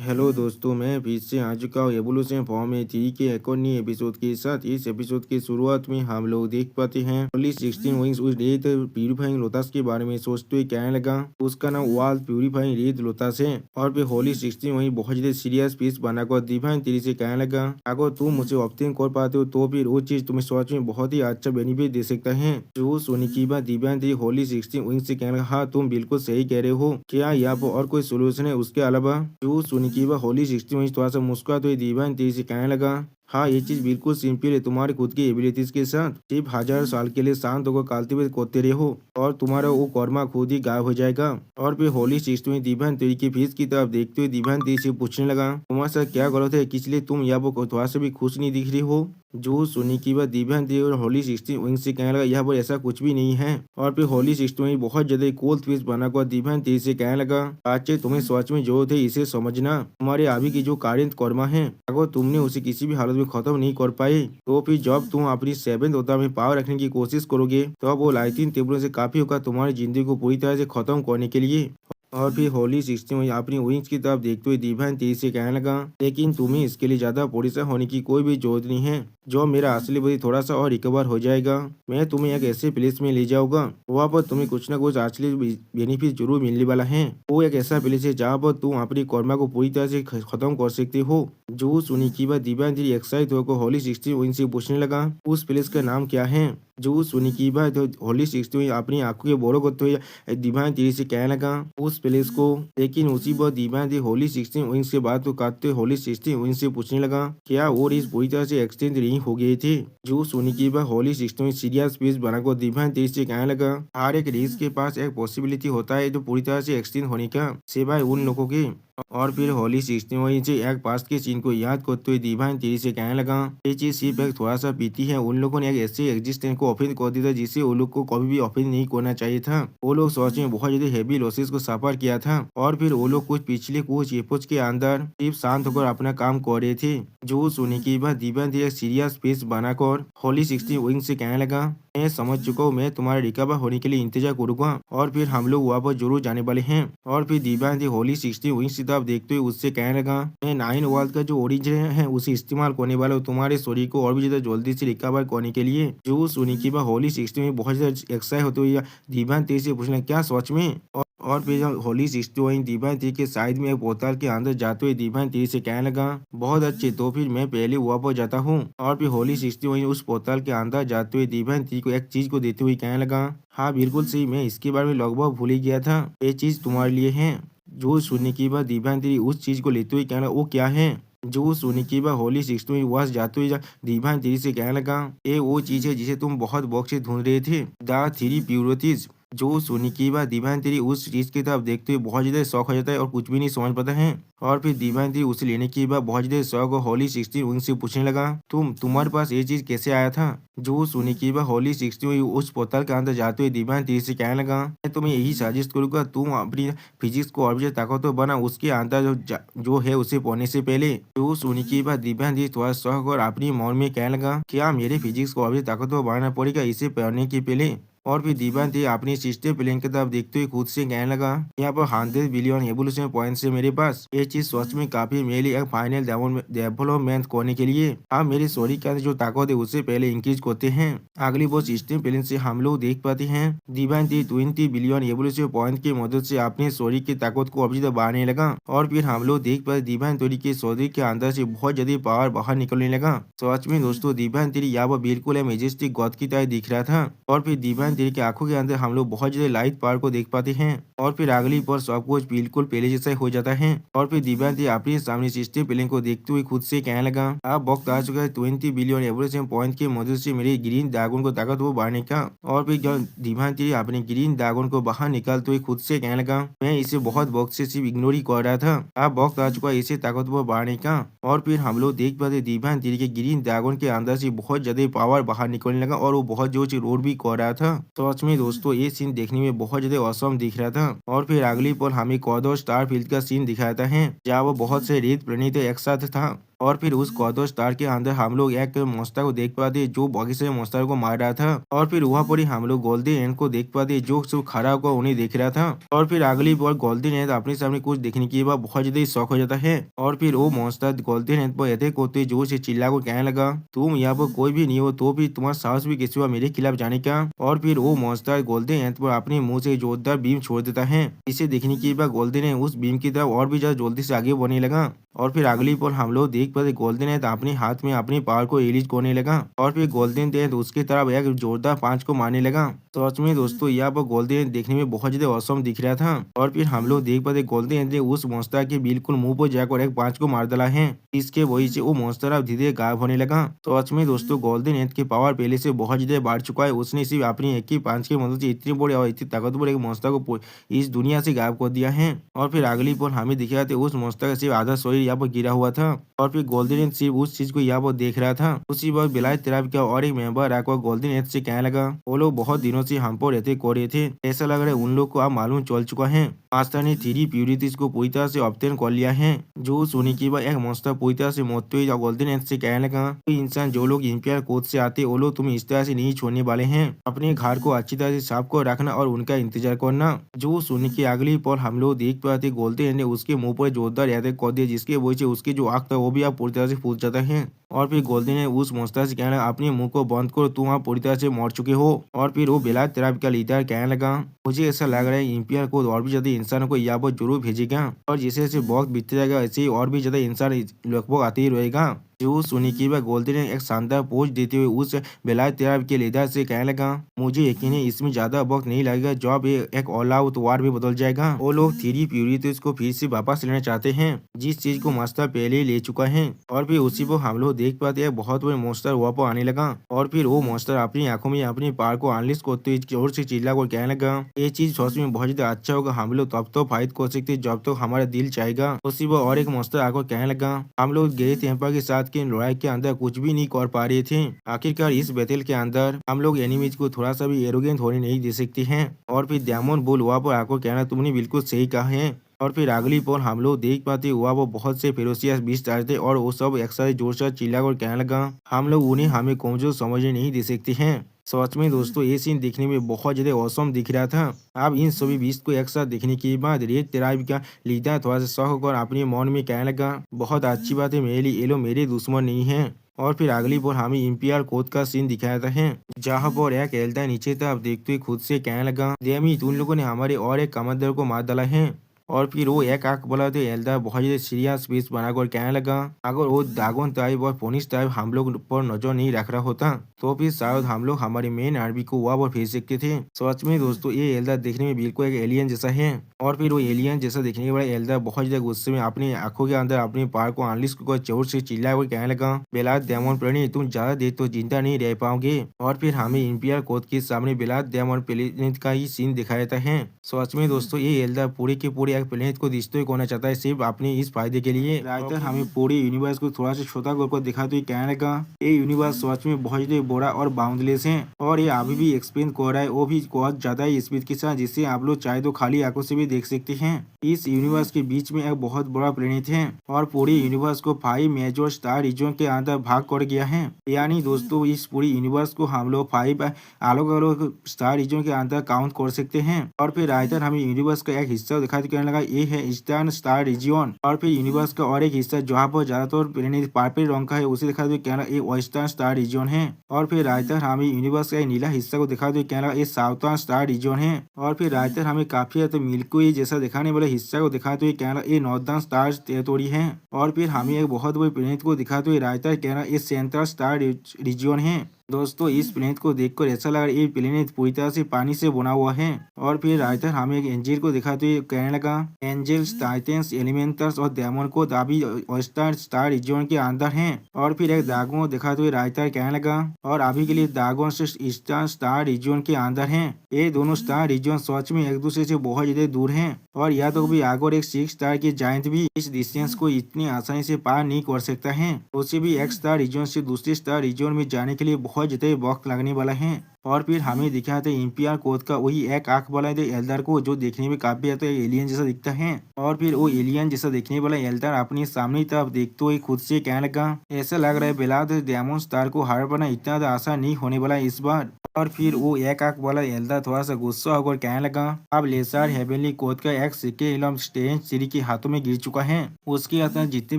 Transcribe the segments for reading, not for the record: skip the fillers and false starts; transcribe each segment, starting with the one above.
Hello दोस्तों, मैं फिर से आ चुका हूँ एवोल्यूशन फॉर्म में 3 के एक और नई एपिसोड के साथ। इस एपिसोड के शुरुआत में हम लोग देख पाते हैं only 16 wings with red purifying lotus के बारे में सोचते हुए कहने लगा। उसका नाम वाल प्यूरिफाइंग रेड लोटस है और फिर होली 16 वही बहुत ज्यादा सीरियस पीस बनाकर डिवाइन तेरी से कहने लगा, अगर तुम मुझे ऑप्टिंग कर पाते हो तो फिर वो चीज तुम्हें सच में बहुत ही अच्छा बेनिफिट दे सकता है। जो सुनी की बात डिवाइन तेरी होली 16 विंग्स से कहने लगा, हाँ तुम बिल्कुल सही कह रहे हो, क्या यहाँ पर और कोई सोल्यूशन है उसके अलावा। जो सुनी की बात होली 16 विंग्स थोड़ा सा मुस्कुराते हुए डिवाइन तेरी से कहने लगा, हाँ ये चीज बिल्कुल सिंपल है, तुम्हारे खुद की एबिलिटीज के साथ सिर्फ 1000 साल के लिए शांत होकर कल्टीवेट करते रहो और तुम्हारा वो कर्मा खुद ही गायब हो जाएगा। और फिर होली सिस्टम में दिव्यान तेरी की फीस की तरफ देखते हुए दिव्यान तेरी से पूछने लगा, तुम्हारे साथ क्या गलत है, इसलिए तुम यहाँ पर थोड़ा सा भी खुश नहीं दिख रही हो। जो सुनी की बात दिव्यान तेरी और होली सिस्टम विंग से कहने लगा, यहाँ पर ऐसा कुछ भी नहीं है। और फिर होली सिस्टम में बहुत ज्यादा कोल्ड फीस बनाकर दिव्यान तेरी से कहने लगा, आज तुम्हें सच में जरूरत है इसे समझना, तुम्हारे अभी की जो कार्य कर्मा है अगर तुमने उसे किसी भी हालत में खत्म नहीं कर पाए तो फिर जब तुम अपनी 7th अवतार में पावर रखने की कोशिश करोगे तो वो लाइटिन टेबलों से काफी होगा तुम्हारी जिंदगी को पूरी तरह से खत्म करने के लिए। और फिर होली सिस्टम में अपनी विंग्स की तरफ देखते हुए डिवाइन तेज से कहने लगा, लेकिन तुम्हें इसके लिए ज्यादा परेशान होने की कोई भी जरूरत नहीं है। जो मेरा असली बॉडी थोड़ा सा और रिकवर हो जाएगा, मैं तुम्हें एक ऐसे प्लेस में ले जाऊंगा, वहाँ पर तुम्हें कुछ ना कुछ असली बेनिफिट जरूर मिलने वाला है। वो एक ऐसा प्लेस है जहाँ पर तुम अपनी कर्मा को पूरी तरह से खत्म कर सकते हो। जो सुनी की बात डिवाइन तेरी एक्साइट होकर होली 16 विंग से पूछने लगा, उस प्लेस का नाम क्या है। जो सुनी की बात होली 16 अपनी आंखों के बोरो करते हुए डिवाइन तेरी से कहने लगा, उस प्लेस को। लेकिन उसी पर डिवाइन तेरी होली 16 विंग से बात को काटते हुए होली 16 विंग से पूछने लगा, क्या वो रेस पूरी तरह से एक्सचेंज नहीं हो गए थे। जो सुनी की बात होली 16 सीरियस पीस बनाकर डिवाइन तेरी से कहने लगा, हर एक रेस के पास एक पॉसिबिलिटी होता है जो पूरी तरह से एक्सचेंज होने का, सिवाय उन लोगों के। और फिर होली 16 वही से एक पास्ट के सीन को याद करते हुए डिवाइन तेरी से कहने लगा, ये चीज सिर्फ एक थोड़ा सा पीती है, उन लोगों ने एक ऐसे एग्जिस्टेंस को ऑफेंड कर दिया था जिससे वो लोग को कभी भी ऑफेंड नहीं करना चाहिए था। वो लोग सोच में बहुत ज्यादा हैवी लॉसेस को सफर किया था और फिर वो लोग कुछ एपोज के अंदर सिर्फ शांत होकर अपना काम कर रहे थे। जो सुनी की बात डिवाइन तेरी सीरियस फेस बनाकर होली 16 विंग से कहने लगा, मैं समझ चुका हूँ, मैं तुम्हारे रिकवर होने के लिए इंतजार करूंगा और फिर हम लोग वहाँ पर जरूर जाने वाले हैं। और फिर दिव्यांग थी होली 16 विंग्स की तरफ देखते हुए उससे कहने लगा, मैं 9 वर्ल्ड का जो ओरिजिन है उसे इस्तेमाल करने वाला हूँ तुम्हारे शरीर को और भी ज्यादा जल्दी से रिकवर करने के लिए। जो सुनी की बात होली 16 में बहुत ज्यादा एक्साइट होते हुए दिव्यांग तेज से पूछना, क्या सच में। और फिर जब होली 16 वहीं दिव्यांग तेज के साइड में एक बोतल के अंदर जाते हुए दिव्यांग तेज से कहने लगा, बहुत अच्छे, तो फिर मैं पहले वहाँ पर जाता हूँ। और फिर होली 16 वहीं उस बोतल के अंदर जाते हुए दिव्यांग तेज को एक चीज को देते हुए कहने लगा, हाँ बिल्कुल सही, मैं इसके बारे में लगभग भूल ही गया था, ये चीज तुम्हारे लिए है। जो सुनने की बात दिव्यांग तेरी उस चीज को लेते हुए कहना, वो क्या है। जो सुनने की बात होली 16 में वहां जाते हुए दिव्यांग तेरी से कहने लगा, ये वो चीज है जिसे तुम बहुत वक्त से ढूंढ रहे थे, द 3 प्योरिटीज। जो सुनी की बात दिव्यांग तेरी उस चीज की तरफ देखते हुए बहुत ज्यादा शौक हो जाता है और कुछ भी नहीं समझ पाता है। और फिर दिव्यांग तेरी उसे लेने की बाद बहुत ज्यादा शौक और होली 16 उनसे पूछने लगा, तुम्हारे पास ये चीज कैसे आया था। जो सुनी की बात होली 16 उस पोतल के अंदर जाते हुए दिव्यांग तेरी से कहने लगा, मैं तुम्हें यही सजेस्ट करूंगा, तुम अपनी फिजिक्स को और भी ज्यादा ताकतवर बना, उसके अंदर जो है उसे पढ़ने से पहले। जो सुनी की बात दिव्यांग तेरी थोड़ा शौक और अपनी मन में कहने लगा, क्या मेरे फिजिक्स को और भी ताकतवर बनाना पड़ेगा इसे पढ़ने के पहले। और फिर दिव्यांग थी अपनी सिस्टर प्लेन की तरफ देखते हुए खुद से कहने लगा, यहाँ पर 100 बिलियन एवोल्यूशन पॉइंट है मेरे पास, ये चीज सच में काफी मेरे लिए एक फाइनल डेवलपमेंट करने के लिए हम मेरे शरीर के अंदर जो ताकत है उससे पहले इंक्रीज करते हैं। अगली वो सिस्टम प्लेन से हम लोग देख पाते हैं दिव्यांग थी 20 बिलियन एवोल्यूशन पॉइंट की मदद से अपने शरीर की ताकत को अभी ज्यादा बढ़ाने लगा। और फिर हम लोग देख पाते दिव्यांग तोरी के शरीर के अंदर से बहुत ज्यादा पावर बाहर निकलने लगा। सच में दोस्तों दिव्यांग तेरी यहाँ पर बिल्कुल मेजेस्टिक गॉड की तरह दिख रहा था। और फिर दिव्यांग तेरी की आंखों के अंदर हम लोग बहुत ज्यादा लाइट पावर को देख पाते हैं। और फिर अगली पर सब कुछ बिल्कुल पहले जैसा हो जाता है। और फिर दिव्यांग तेरी अपने सामने सिस्टम प्लेन को देखते हुए खुद से कहने लगा, अब वक्त आ चुका है 20 बिलियन एवोल्यूशन पॉइंट की मदद से मेरे ग्रीन ड्रैगन को ताकत वो बढ़ाने का। और फिर जब दिव्यांग तेरी अपने ग्रीन ड्रैगन को बाहर निकालते हुए खुद से कहने लगा, मैं इसे बहुत वक्त से सिर्फ इग्नोर ही कर रहा था, अब वक्त आ चुका है इसे ताकतवर बढ़ाने का। और फिर हम लोग देख पाते दिव्यांग तेरी के ग्रीन ड्रैगन के अंदर से बहुत ज्यादा पावर बाहर निकलने लगा और वो बहुत जोर से रोड भी कर रहा था। तो सच में दोस्तों ये सीन देखने में बहुत ज्यादा औसम दिख रहा था। और फिर अगली पल हमें कॉर्डो स्टार फील्ड का सीन दिखाता है जहाँ वो बहुत से रेत प्लेनेट एक साथ था। और फिर उस कौतो स्टार के अंदर हम लोग एक monster को देख पाते जो बाकी सारे monster को मार रहा था। और फिर वहाँ पर ही हम लोग गोल्डन एंड को देख पाते जो सिर्फ खड़ा होकर उन्हें देख रहा था। और फिर अगली बार गोल्डन एंड अपने सामने कुछ देखने के बाद बहुत ज्यादा शौक हो जाता है। और फिर वो monster गोल्डन एंड पर अटैक होते जोर से चिल्ला को कहने लगा, तुम यहाँ पर कोई भी नहीं हो तो भी तुम्हारा साहस भी किसी हुआ मेरे खिलाफ जाने का। और फिर वो monster गोल्डन एंड पर अपने मुंह से जोरदार बीम छोड़ देता है। इसे देखने के बाद गोल्डन एंड उस बीम की तरफ और भी ज्यादा जल्दी से आगे बढ़ने लगा। और फिर अगली पल हम लोग देख पाते गोल्डन एंड अपने हाथ में अपनी पावर को रिलीज करने लगा। और फिर गोल्डन एंड उसकी तरफ एक जोरदार पांच को मारने लगा। तो सच में दोस्तों यहाँ पर गोल्डन एंड देखने में बहुत ज्यादा औसम दिख रहा था। और फिर हम लोग देख पाते गोल्डन एंड ने उस monster के बिल्कुल मुंह पर जाकर एक पांच को मार डाला है। इसके वजह से वो monster अब धीरे धीरे गायब होने लगा। तो सच में दोस्तों गोल्डन एंड की पावर पहले से बहुत ज्यादा बढ़ चुका है। उसने सिर्फ अपनी एक ही पांच की मदद से इतनी बड़ी और इतनी ताकतवर एक monster को इस दुनिया से गायब कर दिया है। और फिर अगली पल हमें दिखाते उस monster का सिर्फ आधा शरीर यहाँ पर गिरा हुआ था। और फिर गोल्डन एंड सिर्फ उस चीज को यहाँ पर देख रहा था। उसी वक्त बेलायत तरफ का और एक मेंबर आकर गोल्डन एंड से कहने लगा, वो लोग बहुत दिनों से हम पर रहते कर रहे थे, ऐसा लग रहा है उन लोग को अब मालूम चल चुका है। मास्टर ने 3 प्यूरिटीज को पूरी तरह से ऑब्टेन कर लिया है। जो सुनी की बाद एक monster पूरी तरह से मरते हुए गोल्डन एंड से कहने लगा, कोई इंसान जो लोग इंपियर कोच से आते वो लोग तुम्हें इस तरह से नहीं छोड़ने वाले हैं। अपने घर को अच्छी तरह से साफ कर रखना और उनका इंतजार करना। जो सुनी की अगली पल हम लोग देख पाते गोल्डन एंड ने उसके मुंह पर जोरदार अटैक कर दिया जिसके वजह से उसकी जो आंख था वो भी अब पूरी तरह से फूट जाता है। और फिर गोल्डन ने उस monster से कहना, अपने मुंह को बंद करो, तुम आप पूरी तरह से मर चुके हो। और फिर वो बेलायत तरफ का लीडर कहने लगा, मुझे ऐसा लग रहा है इंपियर को और भी ज्यादा इंसानों को यहाँ पर जरूर भेजेगा और जैसे जैसे वक्त बीतते जाएगा ऐसे ही और भी ज्यादा इंसान लगभग आते ही रहेगा। जो सुनी की वह गोल्डन ने एक शानदार पोज देते हुए उस बेलायत तरफ के लीडर से कहने लगा, मुझे यकीन है इसमें ज्यादा वक्त नहीं लगेगा जब ये एक ऑल आउट वार भी बदल जाएगा। वो लोग 3 प्यूरिटीज को फिर से वापस लेना चाहते हैं जिस चीज को मास्टर पहले ही ले चुका है। और फिर उसी पर हम लोग देख पाते हैं बहुत बड़े monster वहाँ पर आने लगा। और फिर वो monster अपनी आंखों में अपनी पावर को अनलिस्ट करते हुए जोर से चिल्ला कर कहने लगा, ये चीज सच में बहुत ज्यादा अच्छा होगा, हम लोग तब तो फाइट कर सकते जब तो हमारा दिल चाहेगा। उसी पर और एक monster आकर कहने लगा, हम लोग ग्रेट एम्पायर के साथ की लड़ाई के अंदर कुछ भी नहीं कर पा रहे थे, आखिरकार इस बैटल के अंदर हम लोग एनिमीज को थोड़ा सा भी एरोगेंट होने नहीं दे सकते हैं। और फिर डायमंड बुल वहाँ पर आकर कहना, तुमने बिल्कुल सही कहा है। और फिर अगली पल हम लोग देख पाते हुआ वो बहुत से फेरोसियस बीस्ट आए थे और वो सब एक साथ जोर से चिल्ला कर कहने लगा, हम लोग उन्हें हमें कमजोर समझने नहीं दे सकते हैं। सच में दोस्तों ये सीन देखने में बहुत ज्यादा औसम दिख रहा था। अब इन सभी बीस्ट को एक साथ देखने के बाद रेड ट्राइब का लीडर थोड़ा सा शौक होकर अपने मन में कहने लगा, बहुत अच्छी बात है मेरे लिए, ये लोग मेरे दुश्मन नहीं है। और फिर अगली बार हमें इंपियर कोड का सीन दिखाया है जहाँ पर एक एल्डर नीचे तरफ देखते हुए खुद से कहने लगा, डेमी तुम लोगों ने हमारे और एक कमांडर को मार डाला है। और फिर वो एक आंख बोला तो एल्डर बहुत ज्यादा सीरियस फेस बनाकर कहने लगा, अगर वो ड्रैगन टाइप और फोनिक्स टाइप हम लोग पर नजर नहीं रख रहा होता तो फिर शायद हम लोग हमारे मेन आर्मी को वहाँ पर भेज सकते थे। सच में दोस्तों ये एल्डर देखने में बिल्कुल एक एलियन जैसा है। और फिर वो एलियन जैसा देखने के बाद एल्डर बहुत ज्यादा गुस्से में अपनी आंखों के अंदर अपनी पावर को अनलिस्ट कर जोर से चिल्ला कर कहने लगा, बेलायत डायमंड प्लेनेट तुम ज्यादा देर तो जिंदा नहीं रह पाओगे। और फिर हमें इंपियर कोड के सामने बेलायत डायमंड प्लेनेट का ही सीन दिखाया जाता है। सच में दोस्तों ये एल्डर पूरे के पूरे एक प्लेनेट को डिस्ट्रॉय करना चाहता है सिर्फ अपने इस फायदे के लिए। राइटर हमें पूरे यूनिवर्स को थोड़ा सा छोटा करके दिखाते हुए कहने लगा, ये यूनिवर्स सच में बहुत ज्यादा बड़ा और बाउंडलेस है और ये अभी भी एक्सपेंड कर रहा है, वो भी बहुत ज्यादा ही स्पीड के साथ, जिससे आप लोग चाहे तो खाली आंखों से भी देख सकते हैं। इस यूनिवर्स के बीच में एक बहुत बड़ा प्लेनेट है और पूरे यूनिवर्स को 5 मेजर स्टार रीजन के अंदर भाग कर गया है। यानी दोस्तों इस पूरी यूनिवर्स को हम लोग 5 अलग अलग स्टार रीजन के अंदर काउंट कर सकते हैं। और फिर राइटर हमें यूनिवर्स का एक हिस्सा दिखाते कहने लगा, ये है ईस्टर्न स्टार रीजन। और फिर यूनिवर्स का और एक हिस्सा जहाँ पर ज्यादातर प्लेनेट पर्पल रंग का है उसे दिखाते हुए कहना ये वेस्टर्न स्टार रीजन है। और फिर राइटर हमें यूनिवर्स का एक नीला हिस्सा को दिखाते हुए कहना ये साउथर्न स्टार रीजन है। और फिर राइटर हमें काफी ज्यादा मिल्की वे जैसा दिखाने वाले हिस्सा को दिखाते हुए कहना ये नॉर्दर्न स्टार टेरिटोरी है। और फिर हमें एक बहुत बड़े प्लेनेट को दिखाते हुए राइटर कहना ये सेंट्रल स्टार रीजन है। दोस्तों इस प्लेनेट को देखकर ऐसा लगा ये प्लेनेट पूरी तरह से पानी से बना हुआ है। और फिर राइटर हमें एक एंजल को दिखाते हुए कहने लगा, एंजल्स, टाइटन्स, एलिमेंटर्स और डेमन को अभी वेस्टर्न स्टार रीजन के अंदर हैं। और फिर एक ड्रैगन को दिखाते हुए राइटर कहने लगा, और अभी के लिए ड्रैगन से ईस्टर्न स्टार रीजन के अंदर हैं। ये दोनों स्टार रीजन सच में एक दूसरे से बहुत ज्यादा दूर हैं और या तो भी आगे एक 6 स्टार के जायंट भी इस डिस्टेंस को इतनी आसानी से पार नहीं कर सकता है। उसे भी एक स्टार रीजन से दूसरे स्टार रीजन में जाने के लिए बहुत बहुत ज़्यादा वक्त लगने वाला है। और फिर हमें दिखाते हैं इम्पियर कोड का वही एक आंख वाला एल्डर को, जो देखने में काफी ज्यादा एलियन जैसा दिखता है। और फिर वो एलियन जैसा दिखने वाला एल्डर अपनी सामने तरफ देखते हुए खुद से कहने लगा, ऐसा लग रहा है बेलाद डेमन स्टार को हार पाना इतना आसान नहीं होने वाला इस बार। और फिर वो एक आंख वाला एल्डर थोड़ा सा गुस्सा होकर कहने लगा, अब लेसर हेवनली कोड का एक सिक्के इलम स्टेज सीरी के हाथों में गिर चुका है। उसके अंदर जितने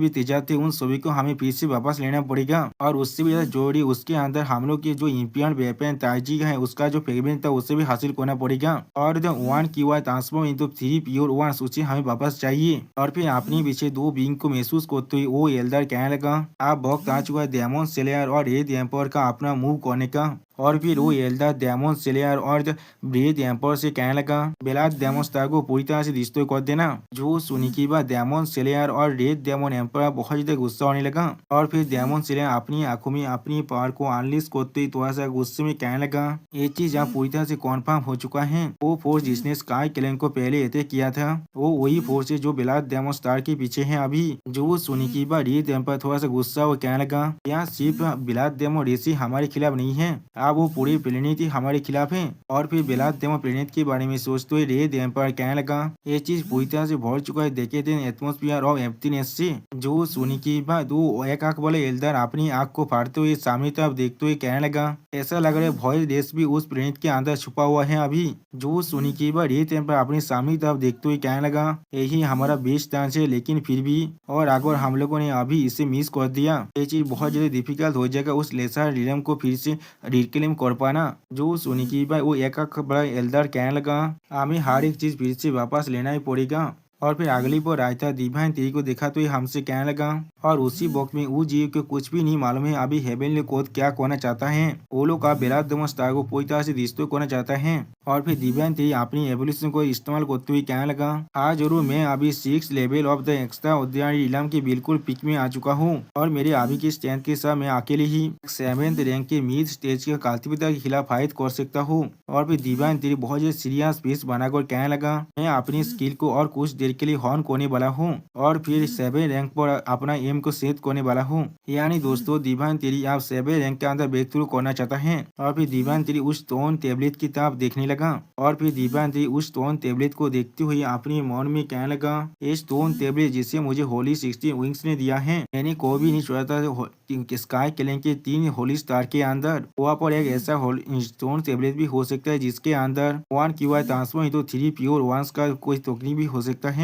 भी तेजाब थे उन सभी को हमें फिर से वापस लेना पड़ेगा। और उससे भी ज्यादा जरूरी उसके अंदर हम लोग के जो इम्पियर वेपन ताजी है उसका जो फ्रेगमेंट था उसे भी हासिल करना पड़ेगा। और द वन की Y transform into 3 pure ones उसे हमें वापस चाहिए। और फिर अपने पीछे 2 बींग को महसूस करते हुए वो एल्डर कहने लगा, आप वक्त आ चुका है डेमन स्लेयर और रेड एम्पायर का अपना मूव करने का। और फिर वो एल्डर डेमन स्लेयर और रेड एम्पायर से कहने लगा, बेलाद डेमन स्टार को पूरी तरह से डिस्ट्रॉय कर देना। जो सुनी की बात डेमन स्लेयर और रेड डेमन एम्पायर बहुत ज्यादा गुस्सा होने लगा। और फिर डेमन स्लेयर अपनी आंखों में अपनी पावर को अनलिश करते ही थोड़ा सा गुस्से में कहने लगा, ये चीज अब पूरी तरह से कन्फर्म हो चुका है। वो फोर्स जिसने स्काई क्लैन को पहले अटैक किया था वो वही फोर्स है जो बेलाद डेमन स्टार के पीछे है अभी। जो सुनी की बात रेड एम्पायर थोड़ा सा गुस्सा हो कहने लगा, यहाँ सिर्फ बेलाद डेमन रेसी हमारे खिलाफ नहीं है, अब वो पूरी प्लेनेट ही हमारे खिलाफ है। और फिर बेलाद डेमन प्लेनेट के बारे में सोचते हुए रेड एम्पायर कहने लगा, ये चीज पूरी तरह से भर चुका है देखे थे एटमोस्फियर ऑफ एम्प्टीनेस से। जो सुनी की बात वो एक आंख वाले एल्डर अपनी आंख को फाड़ते हुए सामने तरफ देखते हुए कहने लगा, ऐसा लग रहा है भॉय देश भी उस प्लेनेट के अंदर छुपा हुआ है अभी। जो सुनी की बात रेड एम्पायर अपनी सामने तरफ देखते हुए कहने लगा, यही हमारा बेस्ट चांस है, लेकिन फिर भी और अगर हम लोगों ने अभी इसे मिस कर दिया ये चीज बहुत ज्यादा डिफिकल्ट हो जाएगा उस लेसर रिलम को फिर से रिक्लेम कर पाना। जो सुनी की बात वो एक आंख बड़ा एल्डर कहने लगा, हमें हर एक चीज फिर से वापस लेना ही पड़ेगा। और फिर अगली बार रायता डिवाइन तेरी को देखा तो ये हमसे कहने लगा, और उसी वक्त में वो जीव को कुछ भी नहीं मालूम है अभी हेवनली कोड क्या कहना चाहता है। वो लोग का बेलाद डेमन स्टार को पूरी तरह से डिस्ट्रॉय करना चाहता है। और फिर डिवाइन तेरी अपनी एवोल्यूशन को इस्तेमाल करते हुए कहने लगा, हाँ जरूर, मैं अभी 6 level of the extra ordinary इलम के बिल्कुल पिक में आ चुका हूँ। और मेरे अभी की स्ट्रेंथ के साथ मैं अकेले ही 7th रैंक के मिड स्टेज के काल्तिपिता के खिलाफ फाइट कर सकता हूँ। और फिर डिवाइन तेरी बहुत ज्यादा सीरियस फेस बनाकर कहने लगा, मैं अपनी स्किल को और कुछ देर के लिए हॉर्न करने वाला हूँ और फिर 7 रैंक पर अपना एम को सेट करने वाला हूँ। यानी दोस्तों डिवाइन तेरी आप 7 रैंक के अंदर ब्रेक थ्रू करना चाहता है। और फिर डिवाइन तेरी उस स्टोन टेबलेट की तरफ देखने लगा। और फिर डिवाइन तेरी उस स्टोन टेबलेट को देखते हुए अपने मन में कहने लगा, ये स्टोन टेबलेट जिसे मुझे होली 16 विंग्स ने दिया है, मैंने कोई भी नहीं छोड़ा था स्काई क्लैन के 3 होली स्टार के अंदर वहाँ पर एक ऐसा स्टोन टेबलेट भी हो सकता है जिसके अंदर 1 QI transform into 3 pure ones का कोई टोकन भी हो सकता है।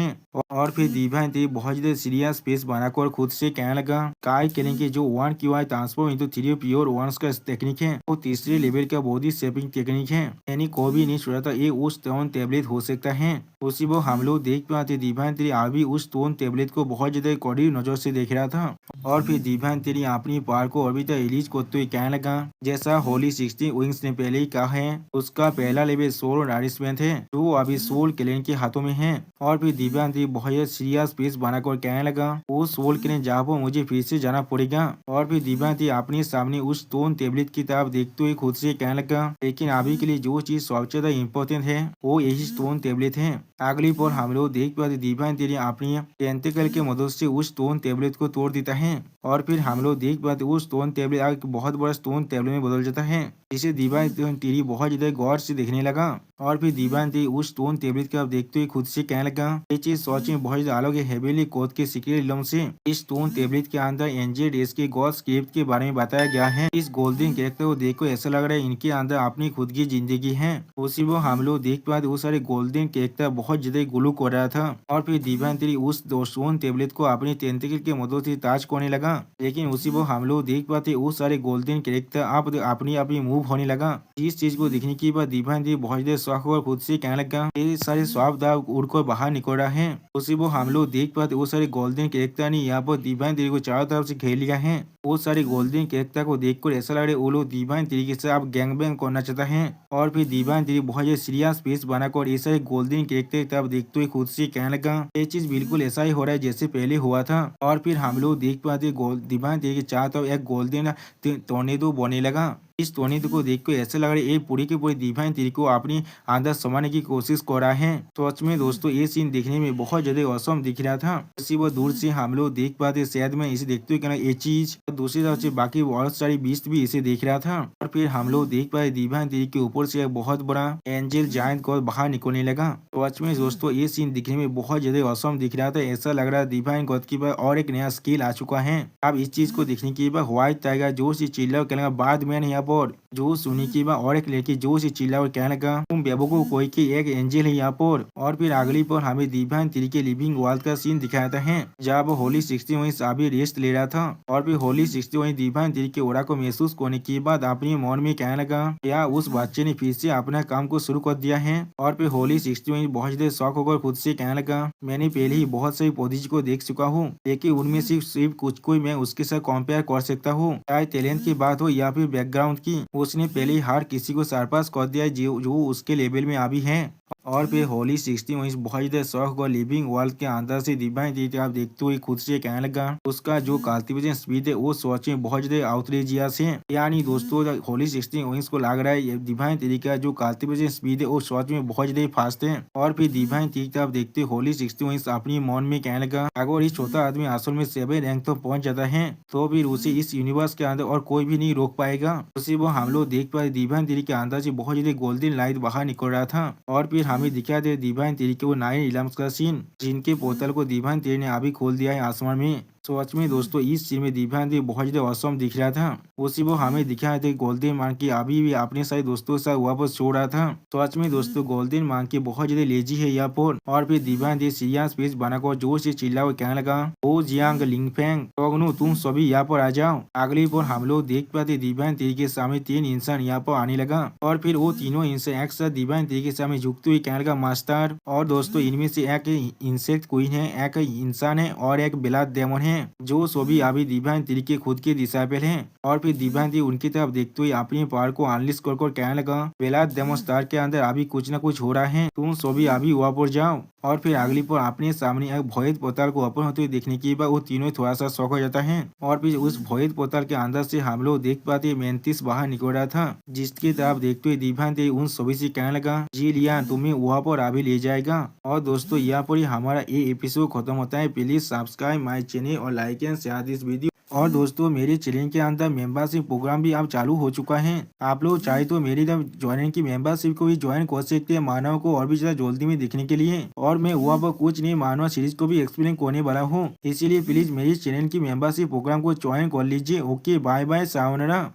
और फिर डिवाइन तेरी बहुत ज्यादा सीरियस फेस बनाकर खुद से कहने लगा, स्काई क्लैन के जो 1 QI transform into 3 pure ones का टेक्निक है वो तीसरे लेवल का बॉडी शेपिंग टेक्निक है, यानी कोई भी नहीं छोड़ा था ये उस स्टोन टेबलेट हो सकता है। उसी वो हम लोग देख पाते डिवाइन तेरी अभी उस स्टोन टेबलेट को बहुत ज्यादा कड़ी नजर से देख रहा था। और फिर डिवाइन तेरी अपनी पावर को अभी तक रिलीज करते हुए कहने लगा, जैसा होली 16 विंग्स ने पहले ही कहा है उसका पहला लेवल सोल नरिशमेंट है जो अभी सोल क्लैन के हाथों में है। और फिर डिवाइन तेरी बहुत सीरियस फेस बनाकर कहने लगा, वो सोल क्लैन जहाँ पर मुझे फिर से जाना पड़ेगा। और फिर डिवाइन तेरी अपने सामने उस स्टोन टेबलेट की तरफ देखते हुए खुद से कहने लगा, लेकिन अभी के लिए जो चीज सबसे ज्यादा इम्पोर्टेंट है वो यही स्टोन टेबलेट है। अगली पर हम लोग देख पाते डिवाइन तेरी अपनी टेंटिकल के मदद से उस स्टोन टेबलेट को तोड़ देता है। और फिर हम लोग देख पाते वो स्टोन टेबलेट आगे बहुत बड़ा स्टोन टेबलेट में बदल जाता है, जिसे डिवाइन तेरी बहुत ज्यादा गौर से देखने लगा। और फिर डिवाइन तेरी उस स्टोन टेबलेट की तरफ देखते हुए खुद से कहने लगा, ये चीज सोच में बहुत ज्यादा अलग है हेवनली कोड के सीक्रेट इलम से। इस स्टोन टेबलेट के अंदर एनजे डेज के गॉड स्क्रिप्ट के बारे में बताया गया है। इस गोल्डन कैरेक्टर को देखो ऐसा लग रहा है इनके अंदर अपनी खुद की जिंदगी है। उसी वो हम लोग देख पाते वो सारे गोल्डन कैरेक्टर बहुत ज्यादा ग्लू कर रहा था। और फिर डिवाइन तेरी उस स्टोन टेबलेट को अपनी टेंटिकल के मदद से ताज करने लगा, लेकिन उसी वो हम लोग देख पाते वो सारे गोल्डन कैरेक्टर आप अपनी अपनी मूव होने लगा। इस चीज को देखने के बाद डिवाइन तेरी बहुत ज्यादा शौक और खुद से कहने लगा, ये सारे स्वाब दाग उड़कर बाहर निकल रहा है। उसी वो हम लोग देख पाते वो सारे गोल्डन कैरेक्टर ने यहाँ पर डिवाइन तेरी को चारों तरफ से घेर लिया है। वो सारे गोल्डन कैरेक्टर को देखकर ऐसा लग रहा है वो लोग डिवाइन तरीके से आप गैंग बैंग करना चाहता है। और फिर डिवाइन तेरी बहुत ज्यादा सीरियस फेस बनाकर ये सारे गोल्डन कैरेक्टर तब देखते हुए खुद से कहने लगा, ये चीज बिल्कुल ऐसा ही हो रहा है जैसे पहले हुआ था। और फिर हम लोग देख पाते डिवाइन तेरी के चारों तरफ एक गोल्डन टोर्नेडो बनने लगा। इस टोर्नेडो को देख कर ऐसा लग रहा है ये पूरी की पूरी डिवाइन थ्री को अपनी अंदर समाने की कोशिश कर रहा है। तो सच में दोस्तों ये सीन देखने में बहुत ज्यादा औसम दिख रहा था। इसी वो दूर से हम लोग देख पाते शायद में इसे देखते हुए कहना ये चीज, दूसरी तरफ से बाकी बहुत सारी बीस्ट भी इसे देख रहा था। और फिर हम लोग देख पाए डिवाइन थ्री के ऊपर से एक बहुत बड़ा एंजल जायंट गॉड बाहर निकलने लगा। तो सच में दोस्तों ये सीन दिखने में बहुत ज्यादा औसम दिख रहा था। ऐसा लग रहा है डिवाइन गॉड के पास और एक नया स्किल आ चुका है। अब इस चीज को देखने के बाद व्हाइट टाइगर जोर से चिल्ला कहने बाद में यहाँ पर जो सुनी की बात और एक लड़की जोर से चिल्ला और कहने लगा तुम बेवकूफ कोई की एक एंजल है यहाँ पर। और फिर अगली पर हमें डिवाइन थ्री के लिविंग वर्ल्ड का सीन दिखाता है जहाँ वो होली 60 वहीं अभी रेस्ट ले रहा था। और फिर होली 60 वहीं डिवाइन थ्री के ओरा को महसूस करने के बाद अपने मन में कहने लगा या उस बच्चे ने फिर से अपना काम को शुरू कर दिया है। और फिर होली 60 वहीं बहुत ज्यादा शौक होकर खुद से कहने लगा मैंने पहले ही बहुत सारी प्रोडिजी को देख चुका हूँ लेकिन उनमें सिर्फ कुछ को मैं उसके साथ कंपेयर कर सकता हूँ, चाहे टैलेंट की बात हो या फिर बैकग्राउंड की। उसने पहले ही हर किसी को सरपास कर दिया है जो उसके लेवल में अभी है। और फिर होली 60 वहीं बहुत ज्यादा शौक और लिविंग वर्ल्ड के अंदर से डिवाइन थ्री आप देखते हुए खुद से कहने लगा उसका जो कल्टीवेशन स्पीड है वो सोच में बहुत ज्यादा आउटरेजियस है। यानी दोस्तों होली 60 वहीं को लग रहा है डिवाइन थ्री का जो कल्टीवेशन स्पीड है वो सोच में बहुत ज्यादा फास्ट है। और फिर डिवाइन थ्री आप देखते होली 60 वहीं अपनी मन में कहने लगा अगर इस छोटा आदमी असल में 7 रैंक तो पहुंच जाता है तो फिर उसे इस यूनिवर्स के अंदर और कोई भी नहीं रोक पाएगा। उसी वो हम लोग देख पाए डिवाइन थ्री के अंदर से बहुत ज्यादा गोल्डन लाइट बाहर निकल रहा था। और फिर हमें दिखा दे डिवाइन थ्री के वो 9 इलम्स का सीन जिनके पोर्टल को डिवाइन थ्री ने अभी खोल दिया है आसमान में। तो सच में दोस्तों इस सीन में डिवाइन थ्री बहुत ज्यादा औसम दिख रहा था। उसी वो हमें दिखा थे गोल्डन मान की अभी भी अपने सारे दोस्तों के साथ वापस सो रहा था। तो सच में दोस्तों गोल्डन मान के बहुत ज्यादा लेजी है यहाँ पर। और फिर डिवाइन थ्री सीरियस फेस बनाकर जोर से चिल्ला और कहने लगा ओ जियांग लिंगफेंग तो तुम सभी यहाँ पर आ जाओ। अगली पर हम लोग देख पाते डिवाइन थ्री के सामने 3 इंसान यहाँ पर आने लगा। और फिर वो तीनों इंसान एक साथ डिवाइन थ्री के सामने झुकते हुए कहने लगा मास्टर। और दोस्तों इनमें से एक इंसेक्ट क्वीन है, एक इंसान है और एक ब्लैक डेमन है जो सभी अभी डिवाइन थ्री के खुद के डिसाइपल हैं। और फिर डिवाइन थ्री उनकी तरफ देखते हुए अपनी पावर को अनलिस्ट कर कहने लगा ब्लैक डेमन स्टार के अंदर अभी कुछ न कुछ हो रहा है, तुम सभी अभी वहाँ पर जाओ। और फिर अगली पर अपने सामने एक भोयत पोर्टल को ओपन होते हुए देखने के बाद वो तीनों थोड़ा सा शौक हो जाता है। और फिर उस भोयत पोर्टल के अंदर से हम लोग देख पाते मेंटिस बाहर निकल रहा था जिसकी तरफ देखते हुए डिवाइन थ्री उन सभी से कहने लगा जी लिया तुम्हें वहाँ पर अभी ले जाएगा। और दोस्तों यहाँ पर ही हमारा ये एपिसोड खत्म होता है। प्लीज सब्सक्राइब माई चैनल और like and share this video. और दोस्तों मेरे चैनल के अंदर मेंबरशिप प्रोग्राम भी अब चालू हो चुका है। आप लोग चाहे तो मेरी ज्वाइन की मेंबरशिप को भी ज्वाइन कर सकते हैं मानव को और भी ज्यादा जल्दी में देखने के लिए। और मैं वहाँ पर कुछ नहीं मानव सीरीज को भी एक्सप्लेन करने वाला हूँ, इसीलिए प्लीज मेरी चैनल की मेंबरशिप प्रोग्राम को ज्वाइन कर लीजिए। Okay bye bye सावनरा।